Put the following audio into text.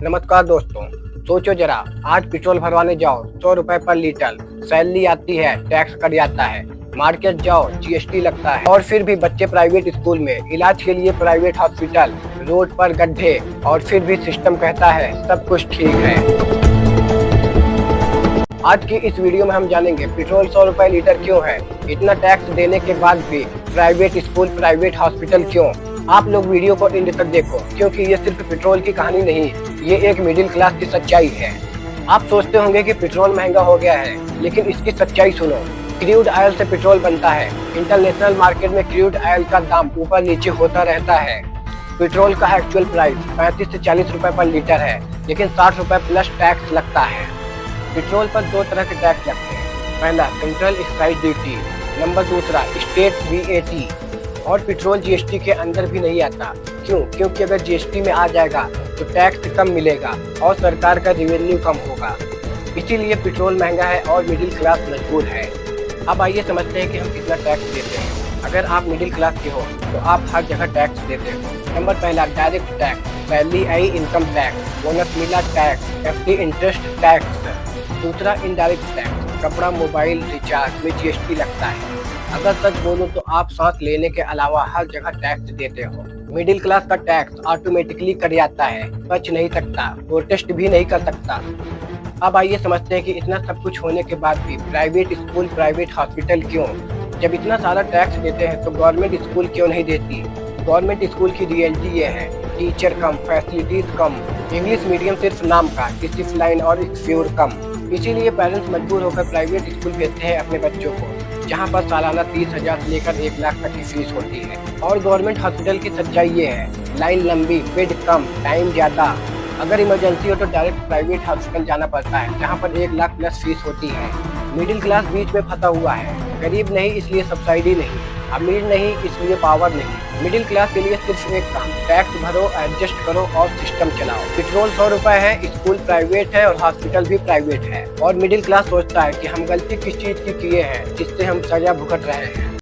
नमस्कार दोस्तों। सोचो जरा, आज पेट्रोल भरवाने जाओ 100 रुपए पर लीटर, सैलरी आती है, टैक्स कट जाता है, मार्केट जाओ जीएसटी लगता है, और फिर भी बच्चे प्राइवेट स्कूल में, इलाज के लिए प्राइवेट हॉस्पिटल, रोड पर गड्ढे, और फिर भी सिस्टम कहता है सब कुछ ठीक है। आज की इस वीडियो में हम जानेंगे पेट्रोल 100 रुपए लीटर क्यों है, इतना टैक्स देने के बाद भी प्राइवेट स्कूल, प्राइवेट हॉस्पिटल क्यों। आप लोग वीडियो को एंड तक देखो, क्योंकि ये सिर्फ पेट्रोल की कहानी नहीं, ये एक मिडिल क्लास की सच्चाई है। आप सोचते होंगे कि पेट्रोल महंगा हो गया है, लेकिन इसकी सच्चाई सुनो। क्रूड ऑयल से पेट्रोल बनता है। इंटरनेशनल मार्केट में क्रूड ऑयल का दाम ऊपर नीचे होता रहता है। पेट्रोल का एक्चुअल प्राइस 35 से 40 रुपए पर लीटर है, लेकिन 60 रुपए प्लस टैक्स लगता है। पेट्रोल पर दो तरह के टैक्स लगते हैं। पहला सेंट्रल एक्साइज ड्यूटी, नंबर दूसरा स्टेट वीएटी। और पेट्रोल जीएसटी के अंदर भी नहीं आता। क्यों? क्योंकि अगर जीएसटी में आ जाएगा तो टैक्स कम मिलेगा और सरकार का रेवेन्यू कम होगा। इसीलिए पेट्रोल महंगा है और मिडिल क्लास मजबूर है। अब आइए समझते हैं कि हम कितना टैक्स देते हैं। अगर आप मिडिल क्लास के हो तो आप हर जगह टैक्स देते हो। नंबर पहला डायरेक्ट टैक्स, सैलरी आई इनकम टैक्स, बोनस मिला टैक्स, एफडी इंटरेस्ट टैक्स। दूसरा इनडायरेक्ट टैक्स, कपड़ा मोबाइल रिचार्ज में जीएसटी लगता है। अगर सच बोलूं तो आप सांस लेने के अलावा हर जगह टैक्स देते हो। मिडिल क्लास का टैक्स ऑटोमेटिकली कट जाता है, बच नहीं सकता, प्रोटेस्ट भी नहीं कर सकता। अब आइए समझते हैं कि इतना सब कुछ होने के बाद भी प्राइवेट स्कूल, प्राइवेट हॉस्पिटल क्यों। जब इतना सारा टैक्स देते हैं तो गवर्नमेंट स्कूल क्यों नहीं देती। गवर्नमेंट स्कूल की रियलिटी ये है, टीचर कम, फैसिलिटीज कम, इंग्लिश मीडियम सिर्फ नाम का, डिसिप्लिन और एक्सप्योर कम। इसीलिए पेरेंट्स मजबूर होकर प्राइवेट स्कूल भेजते हैं अपने बच्चों को, जहां पर सालाना 30,000 से लेकर 1 लाख तक की फीस होती है। और गवर्नमेंट हॉस्पिटल की सच्चाई ये है, लाइन लंबी, बेड कम, टाइम ज्यादा। अगर इमरजेंसी हो तो डायरेक्ट प्राइवेट हॉस्पिटल जाना पड़ता है, जहां पर 1 लाख प्लस फीस होती है। मिडिल क्लास बीच में फंसा हुआ है। गरीब नहीं इसलिए सब्सिडी नहीं, अमीर नहीं इसलिए पावर नहीं। मिडिल क्लास के लिए सिर्फ एक काम, टैक्स भरो, एडजस्ट करो और सिस्टम चलाओ। पेट्रोल 100 रुपए है, स्कूल प्राइवेट है और हॉस्पिटल भी प्राइवेट है। और मिडिल क्लास सोचता है कि हम गलती किस चीज की किए हैं जिससे हम सजा भुगत रहे हैं।